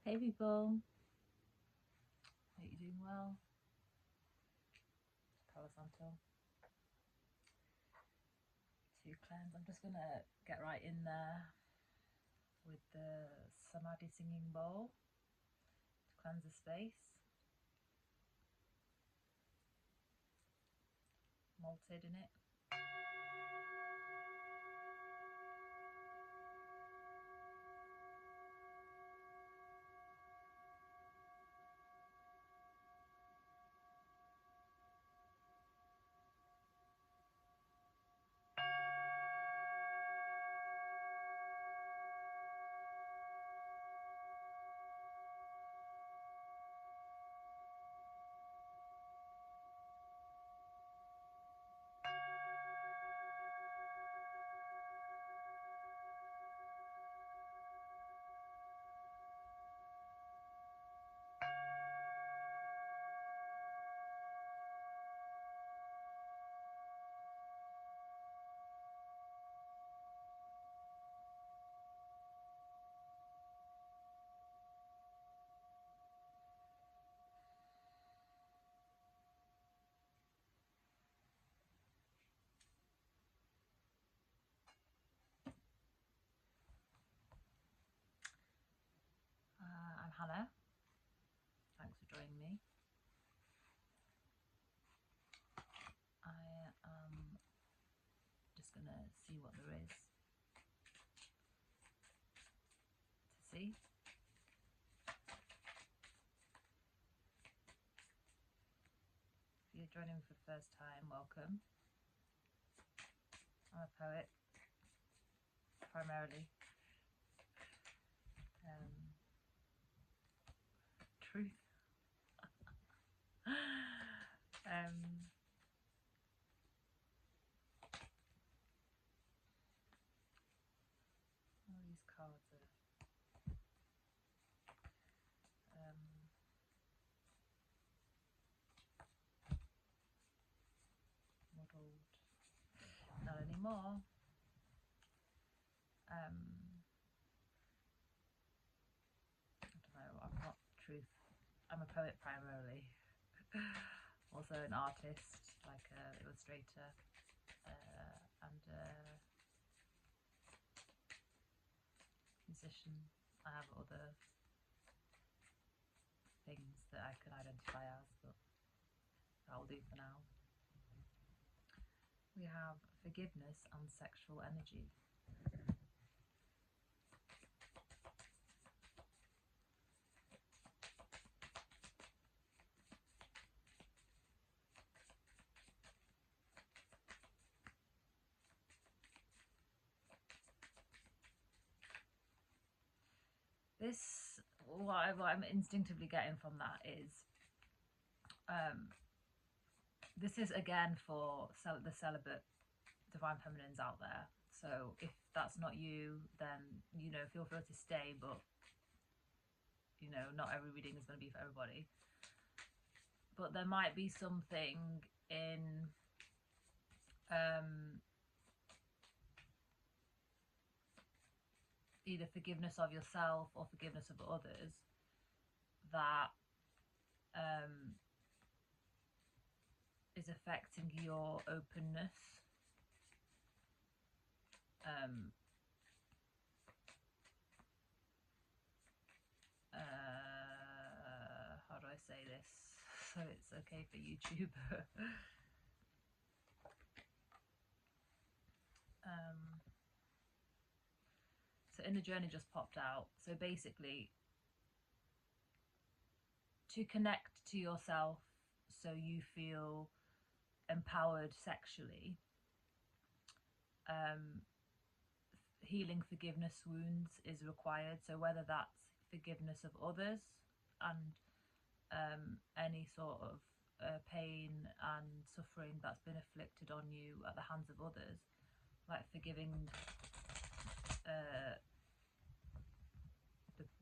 Hey people, hope you're doing well. Palo Santo to cleanse. I'm just gonna get right in there with the Samadhi singing bowl to cleanse the space. Malted in it. I'm Hannah. Thanks for joining me. I am just gonna see what there is to see. If you're joining me for the first time, welcome. I'm a poet, primarily. Truth. All these cards are muddled. Not anymore. I don't know, I'm not truth. I'm a poet primarily. Also an artist, like an illustrator, and a musician. I have other things that I can identify as, but that'll do for now. We have forgiveness and sexual energy. This, what I'm instinctively getting from that is, this is again for the celibate divine feminines out there. So if that's not you, then, you know, feel free to stay, but, you know, not every reading is going to be for everybody. But there might be something in either forgiveness of yourself or forgiveness of others that is affecting your openness. How do I say this so it's okay for YouTube? So Inner Journey just popped out. So basically, to connect to yourself so you feel empowered sexually, healing forgiveness wounds is required. So whether that's forgiveness of others and any sort of pain and suffering that's been inflicted on you at the hands of others, like forgiving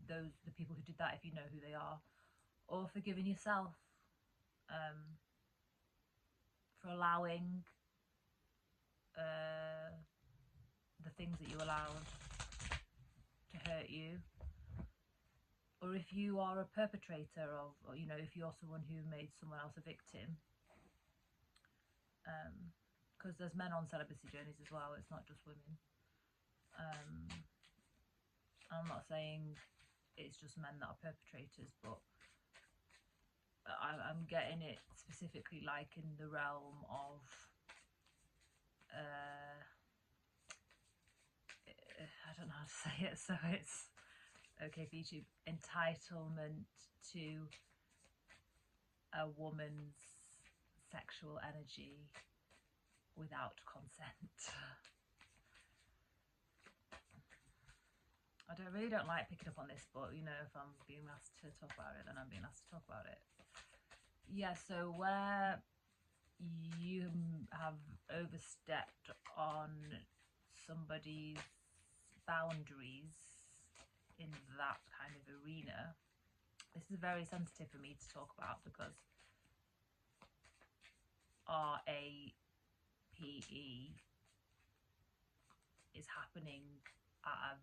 the people who did that, if you know who they are, or forgiving yourself for allowing the things that you allowed to hurt you, or or if you are a perpetrator of, or, you know, if you're someone who made someone else a victim, because there's men on celibacy journeys as well, it's not just women. I'm not saying it's just men that are perpetrators, but I'm getting it specifically like in the realm of I don't know how to say it, so it's okay for YouTube, entitlement to a woman's sexual energy without consent. I really don't like picking up on this, but you know, if I'm being asked to talk about it, then I'm being asked to talk about it. Yeah, so where you have overstepped on somebody's boundaries in that kind of arena, this is very sensitive for me to talk about, because RAPE is happening at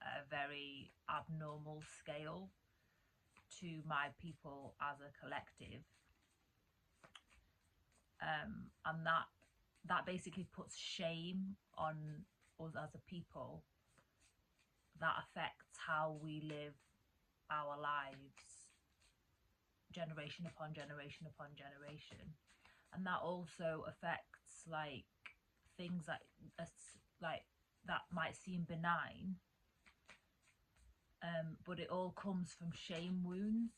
a very abnormal scale to my people as a collective, and that basically puts shame on us as a people. That affects how we live our lives, generation upon generation upon generation, and that also affects like things that that might seem benign, but it all comes from shame wounds,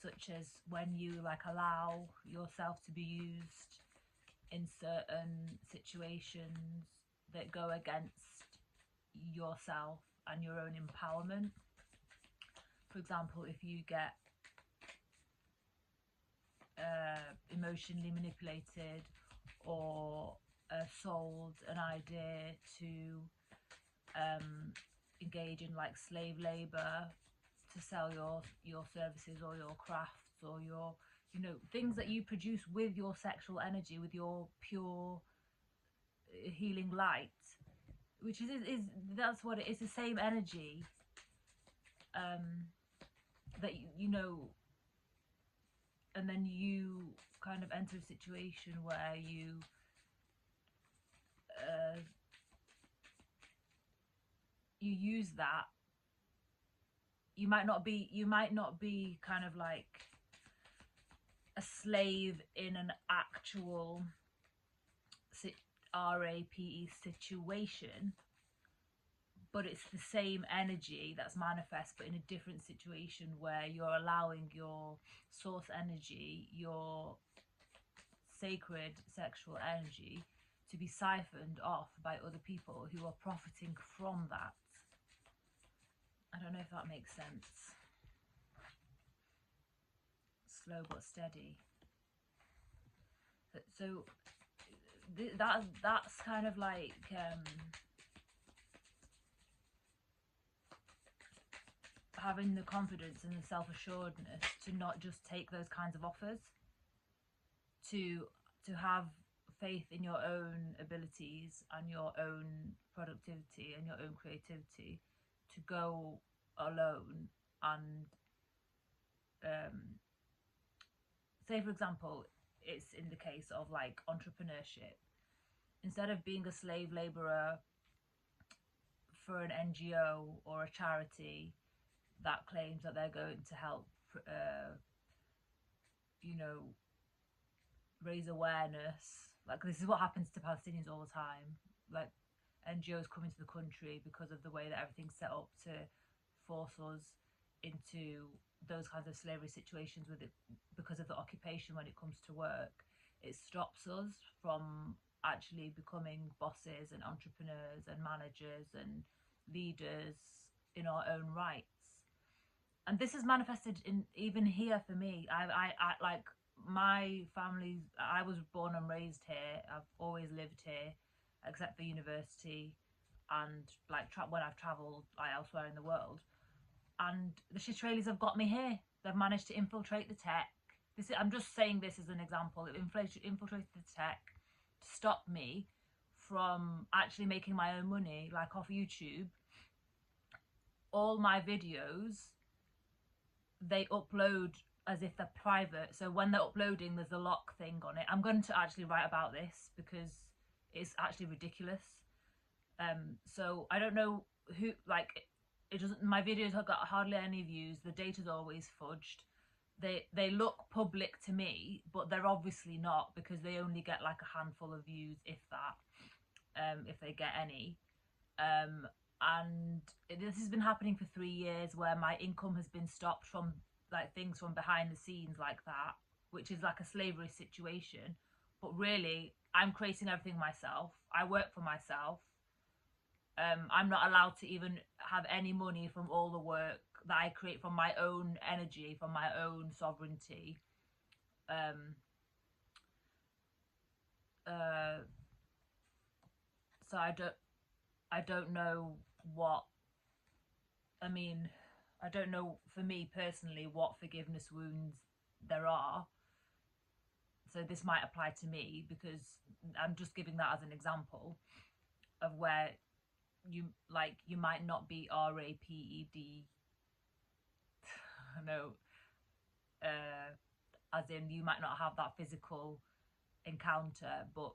such as when you like allow yourself to be used in certain situations that go against yourself and your own empowerment. For example, if you get emotionally manipulated or sold an idea to engage in like slave labor to sell your services or your crafts or your, you know, things that you produce with your sexual energy, with your pure healing light, which is that's what it is, the same energy that you know, and then you kind of enter a situation where you you use that. You might not be kind of like a slave in an actual RAPE situation, but it's the same energy that's manifest, but in a different situation where you're allowing your source energy, your sacred sexual energy, to be siphoned off by other people who are profiting from that. I don't know if that makes sense. Slow but steady. So that's kind of like having the confidence and the self-assuredness to not just take those kinds of offers, to have faith in your own abilities and your own productivity and your own creativity, to go alone and say, for example, it's in the case of like entrepreneurship. Instead of being a slave laborer for an NGO or a charity that claims that they're going to help you know, raise awareness, like this is what happens to Palestinians all the time, like NGOs come into the country because of the way that everything's set up to force us into those kinds of slavery situations with it, because of the occupation. When it comes to work, it stops us from actually becoming bosses and entrepreneurs and managers and leaders in our own rights. And this is manifested in even here for me. I like my family, I was born and raised here. I've always lived here, except for university and like when I've travelled like elsewhere in the world. And the Israelis have got me here. They've managed to infiltrate the tech. I'm just saying this as an example. It infiltrated the tech to stop me from actually making my own money, like off YouTube. all my videos, they upload as if they're private. So when they're uploading, there's a lock thing on it. I'm going to actually write about this because it's actually ridiculous. So I don't know who, like, it doesn't, my videos have got hardly any views. The data's always fudged. They look public to me, but they're obviously not, because they only get like a handful of views, if that, if they get any. And this has been happening for 3 years, where my income has been stopped from like things from behind the scenes like that, which is like a slavery situation. But really, I'm creating everything myself. I work for myself. I'm not allowed to even have any money from all the work that I create from my own energy, from my own sovereignty. So I don't know what, I mean, I don't know, for me personally, what forgiveness wounds there are. So this might apply to me, because I'm just giving that as an example of where you might not be raped, no, as in you might not have that physical encounter, but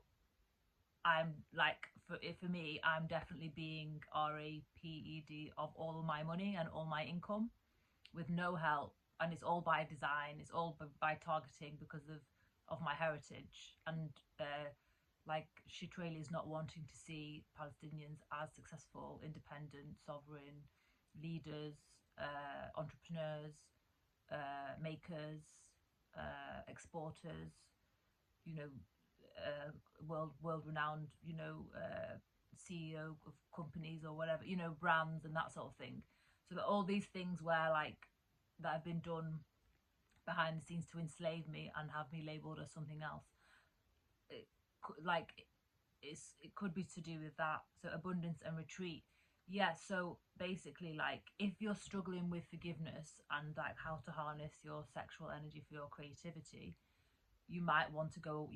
I'm like, for me, I'm definitely being raped of all of my money and all my income with no help, and it's all by design. It's all by targeting, because of my heritage. And like, Shitrali is not wanting to see Palestinians as successful, independent, sovereign leaders, entrepreneurs, makers, exporters, you know, world renowned, you know, CEO of companies or whatever, you know, brands and that sort of thing. So that all these things where like that have been done behind the scenes to enslave me and have me labeled as something else, it could be to do with that. So abundance and retreat. Yeah, so basically, like, if you're struggling with forgiveness and like how to harness your sexual energy for your creativity, you might want to go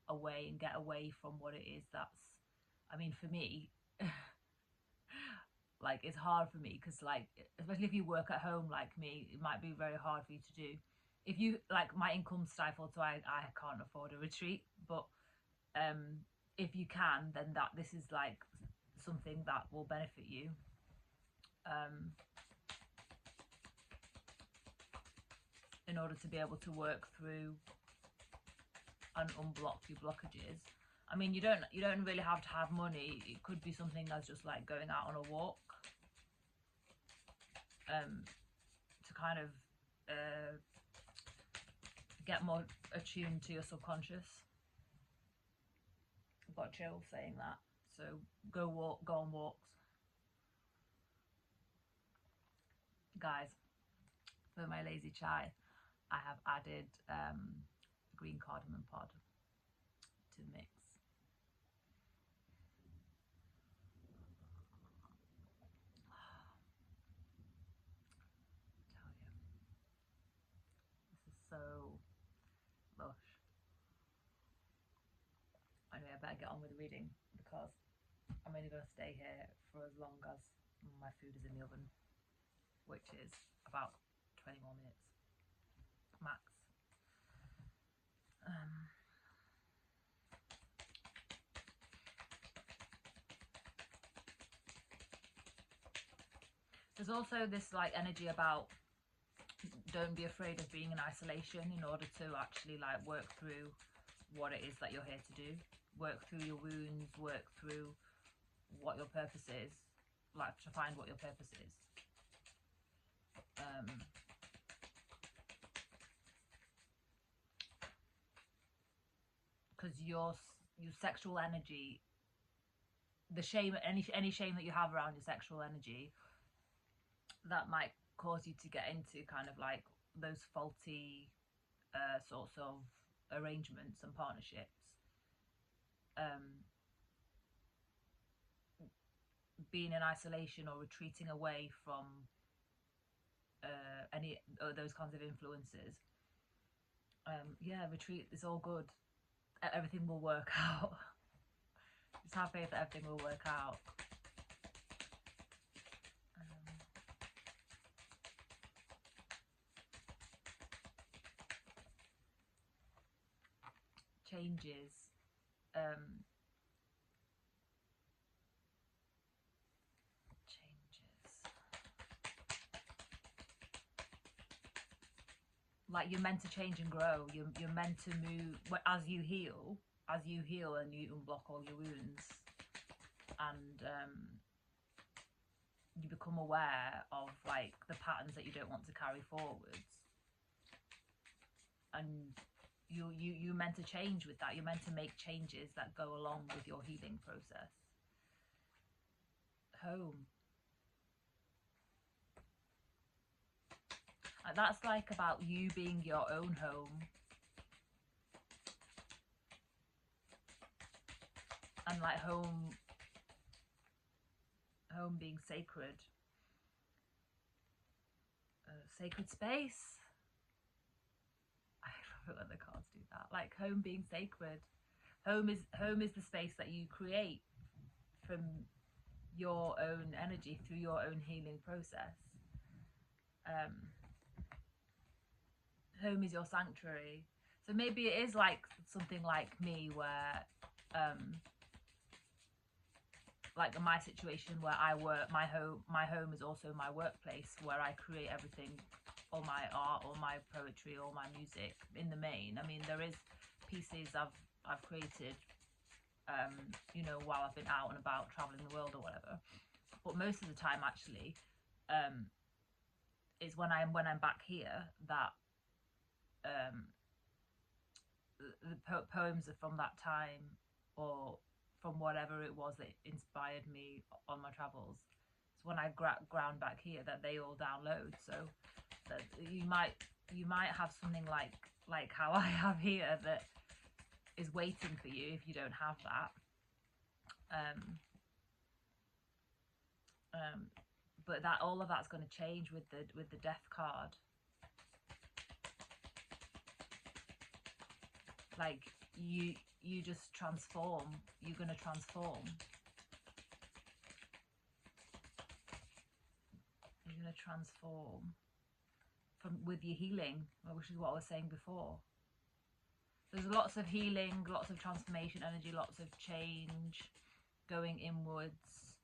away and get away from what it is that's, I mean, for me, like, it's hard for me, because like, especially if you work at home like me, it might be very hard for you to do. If you, like, my income's stifled, so I can't afford a retreat, but if you can, then this is like something that will benefit you. In order to be able to work through and unblock your blockages. I mean, you don't really have to have money. It could be something as just like going out on a walk, to kind of get more attuned to your subconscious. I've got chill saying that. So go on walks. Guys, for my lazy chai, I have added green cardamom pod to the mix. Tell you, this is so lush. Anyway, I better get on with the reading, because I'm only going to stay here for as long as my food is in the oven, which is about 20 more minutes max. There's also this like energy about, don't be afraid of being in isolation, in order to actually like work through what it is that you're here to do. Work through your wounds, work through what your purpose is, like to find what your purpose is. Because your sexual energy, the shame, any shame that you have around your sexual energy, that might cause you to get into kind of like those faulty sorts of arrangements and partnerships. Being in isolation or retreating away from any of those kinds of influences. Yeah, retreat is all good. Everything will work out. Just have faith that everything will work out. changes. Like, you're meant to change and grow. You're meant to move as you heal and you unblock all your wounds, and you become aware of like the patterns that you don't want to carry forwards, and you're meant to change with that. You're meant to make changes that go along with your healing process. Home. And that's like about you being your own home. And like home being sacred. Sacred space. I love it when the cards do that. Like home being sacred. Home is the space that you create from your own energy through your own healing process. Home is your sanctuary. So maybe it is like something like me, where like in my situation where I work, my home is also my workplace, where I create everything, all my art, all my poetry, all my music in the main. I mean, there is pieces I've created you know, while I've been out and about traveling the world or whatever, but most of the time actually is when I'm back here that the poems are from that time, or from whatever it was that inspired me on my travels. It's when I ground back here that they all download. So that you might have something like how I have here that is waiting for you if you don't have that. But that all of that's going to change with the death card. Like you just transform. You're going to transform. You're going to transform with your healing, which is what I was saying before. There's lots of healing, lots of transformation energy, lots of change, going inwards,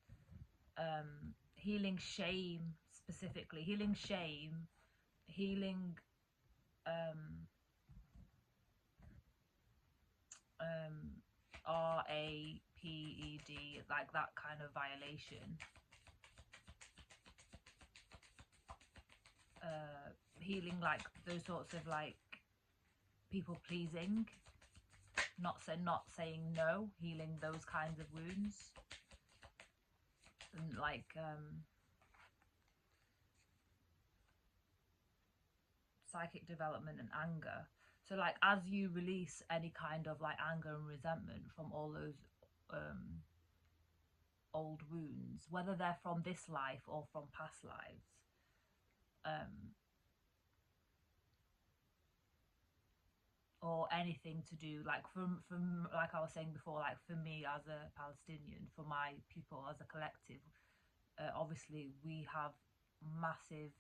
healing shame specifically, healing shame, healing RAPED, like that kind of violation. Healing like those sorts of like people pleasing, not saying no, healing those kinds of wounds, and like psychic development and anger. So like as you release any kind of like anger and resentment from all those old wounds, whether they're from this life or from past lives, or anything to do like from like I was saying before, like for me as a Palestinian, for my people as a collective, obviously we have massive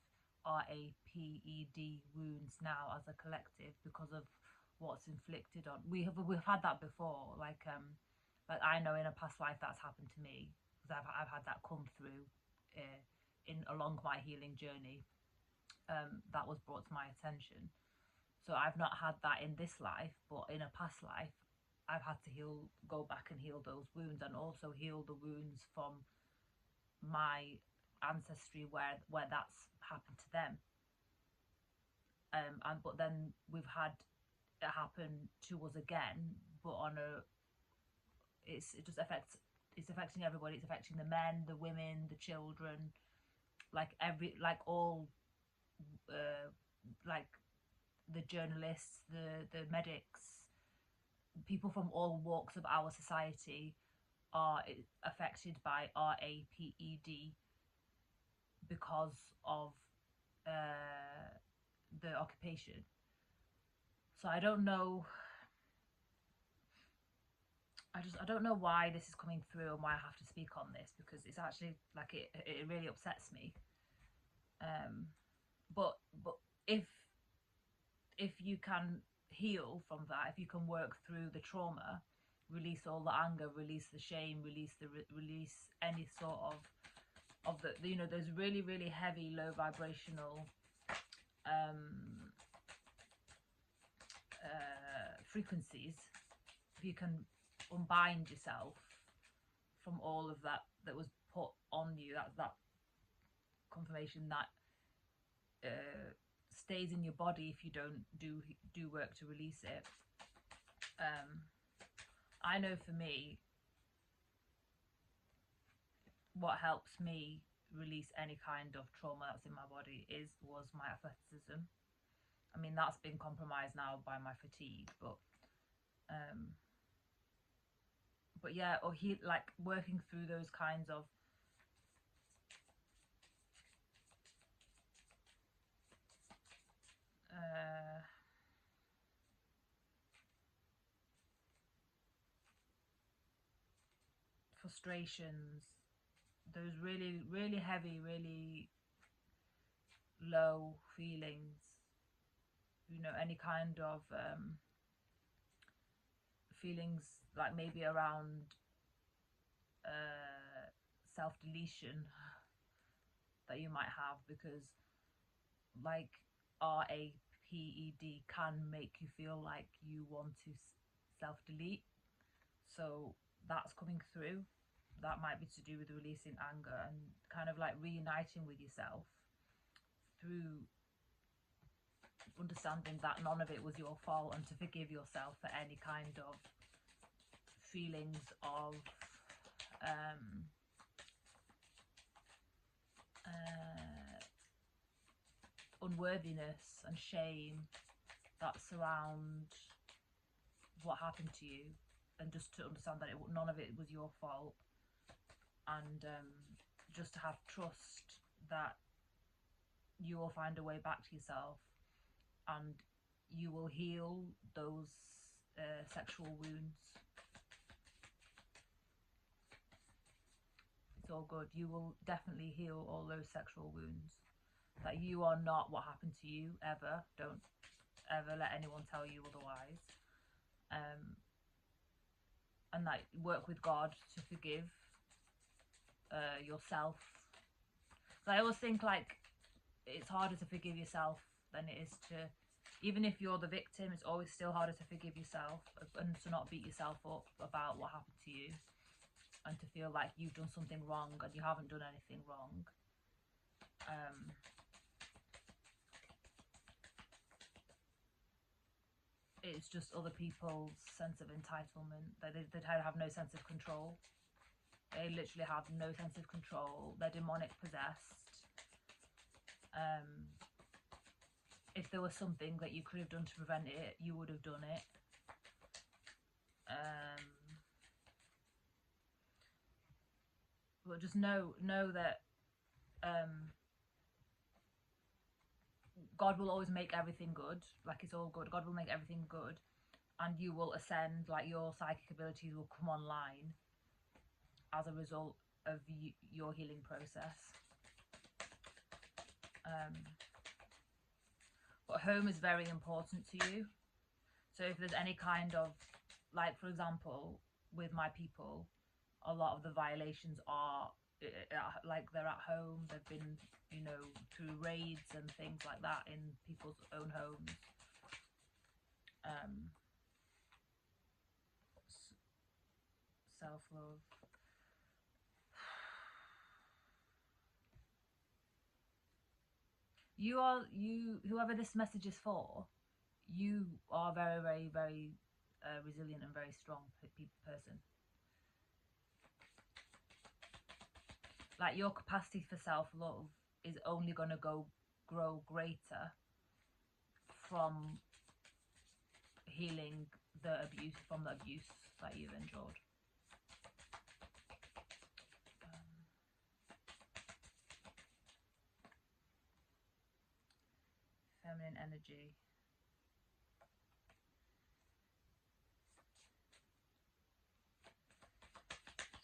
RAPED wounds now as a collective because of what's inflicted on. We've had that before, like I know in a past life that's happened to me, because I've had that come through in along my healing journey. That was brought to my attention. So I've not had that in this life, but in a past life I've had to go back and heal those wounds, and also heal the wounds from my ancestry where that's happened to them. But then we've had it happen to us again, but on a it's affecting everybody. It's affecting the men, the women, the children, like all like the journalists, the medics, people from all walks of our society are affected by RAPED because of the occupation. So I don't know. I don't know why this is coming through and why I have to speak on this, because it's actually like it really upsets me. But if you can heal from that, if you can work through the trauma, release all the anger, release the shame, release any sort of the, you know, those really, really heavy, low vibrational frequencies, if you can unbind yourself from all of that that was put on you, that confirmation that stays in your body if you don't do work to release it. I know for me, what helps me release any kind of trauma that's in my body was my athleticism. I mean, that's been compromised now by my fatigue, but yeah, or like working through those kinds of frustrations, those really, really heavy, really low feelings, you know, any kind of feelings like maybe around self-deletion that you might have, because like RAPED can make you feel like you want to self-delete. So that's coming through. That might be to do with releasing anger and kind of like reuniting with yourself through understanding that none of it was your fault, and to forgive yourself for any kind of feelings of unworthiness and shame that surround what happened to you, and just to understand that none of it was your fault, and just to have trust that you will find a way back to yourself, and you will heal those sexual wounds. It's all good. You will definitely heal all those sexual wounds. That you are not what happened to you, ever. Don't ever let anyone tell you otherwise. And that work with God to forgive yourself. So I always think like it's harder to forgive yourself than it is to, even if you're the victim, it's always still harder to forgive yourself and to not beat yourself up about what happened to you, and to feel like you've done something wrong and you haven't done anything wrong. It's just other people's sense of entitlement. They have no sense of control. They literally have no sense of control. They're demonic possessed. If there was something that you could have done to prevent it, you would have done it. But just know that God will always make everything good. Like, it's all good. God will make everything good, and you will ascend. Like, your psychic abilities will come online as a result of your healing process. But home is very important to you. So if there's any kind of, like, for example, with my people, a lot of the violations are like they're at home. They've been, you know, through raids and things like that in people's own homes. Self-love. Whoever this message is for, you are very, very, very resilient and very strong person. Like, your capacity for self-love is only going to grow greater from healing the abuse that you've endured. Feminine energy.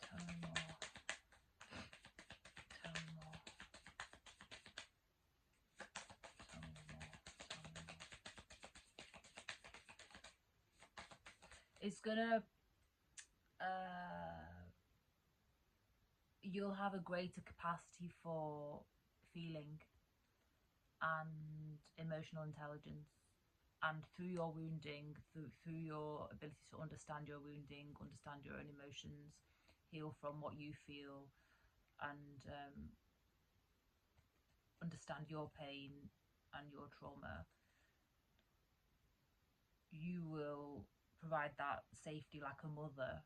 Tell me more. Tell me more. Tell me more. Tell me more. it's gonna you'll have a greater capacity for feeling and emotional intelligence, and through your wounding, through your ability to understand your wounding, understand your own emotions, heal from what you feel, and understand your pain and your trauma, you will provide that safety like a mother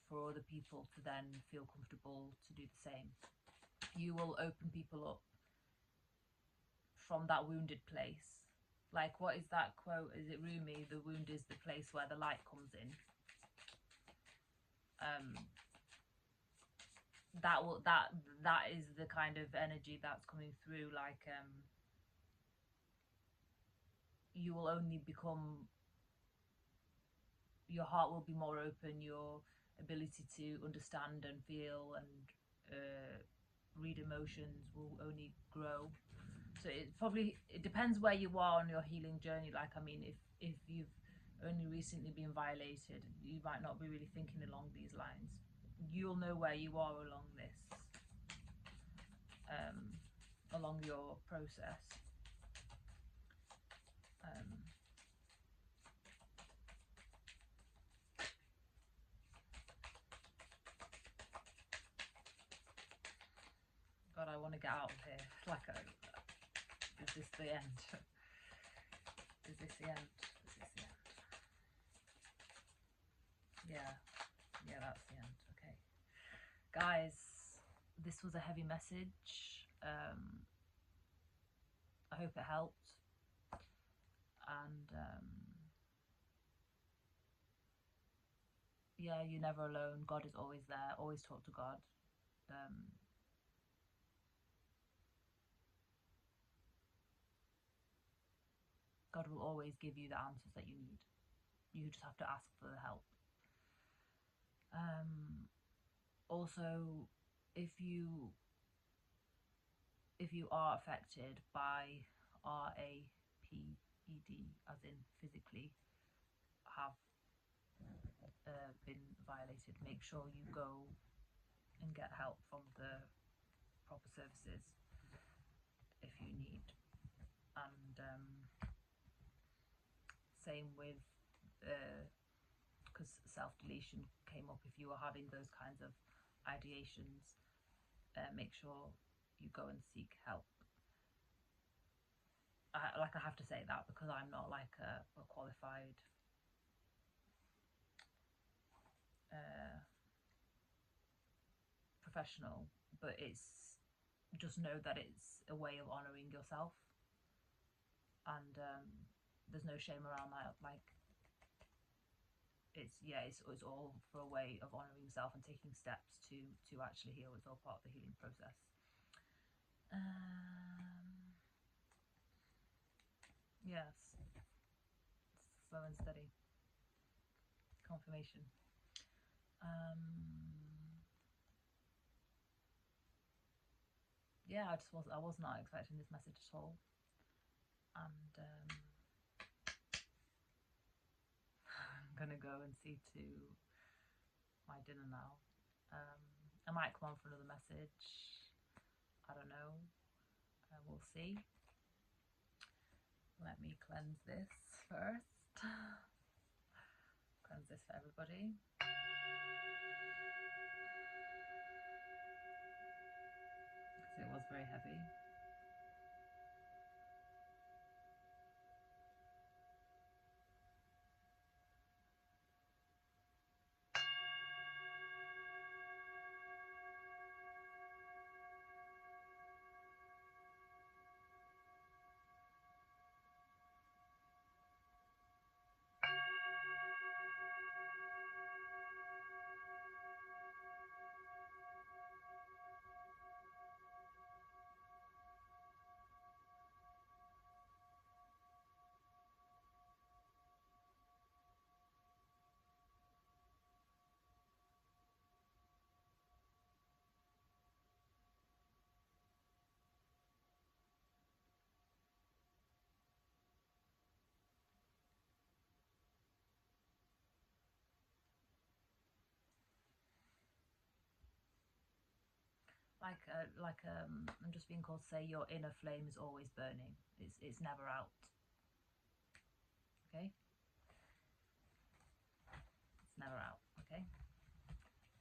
for other people to then feel comfortable to do the same. You will open people up from that wounded place. Like, what is that quote? Is it Rumi? The wound is the place where the light comes in. That is the kind of energy that's coming through. Like, you will only become, your heart will be more open, your ability to understand and feel and read emotions will only grow. So it depends where you are on your healing journey. Like, I mean, if you've only recently been violated, you might not be really thinking along these lines. You'll know where you are along this, along your process. God, I want to get out of here. Like, is this the end? Is this the end? Is this the end? Yeah, that's the end. Okay, guys, this was a heavy message. I hope it helped, and yeah, you're never alone. God is always there. Always talk to God. God will always give you the answers that you need. You just have to ask for the help. Also, if you are affected by RAPED, as in physically have been violated, make sure you go and get help from the proper services if you need. And same with because self-deletion came up, if you were having those kinds of ideations, make sure you go and seek help. I have to say that because I'm not like a qualified professional, but it's just know that it's a way of honouring yourself, and there's no shame around that. Like, it's all for a way of honouring yourself and taking steps to actually heal. It's all part of the healing process. Yes, slow and steady confirmation. Yeah, I was not expecting this message at all, and I'm gonna go and see to my dinner now. I might come on for another message. I don't know. We'll see. Let me cleanse this first. Cleanse this for everybody. Because it was very heavy. I'm just being called to say your inner flame is always burning. It's never out. Okay? It's never out, okay?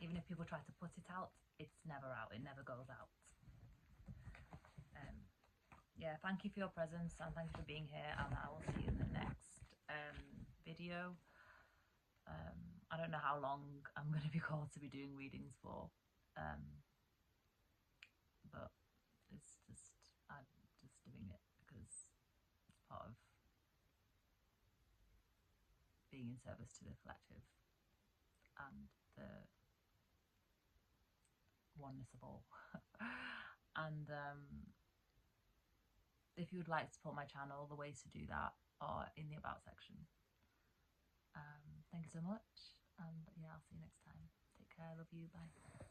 Even if people try to put it out, it's never out. It never goes out. Yeah, thank you for your presence and thank you for being here, and I will see you in the next video. I don't know how long I'm going to be called to be doing readings for, but it's just, I'm just doing it because it's part of being in service to the collective and the oneness of all. And if you would like to support my channel, the ways to do that are in the about section. Thank you so much, and yeah, I'll see you next time. Take care, love you, bye.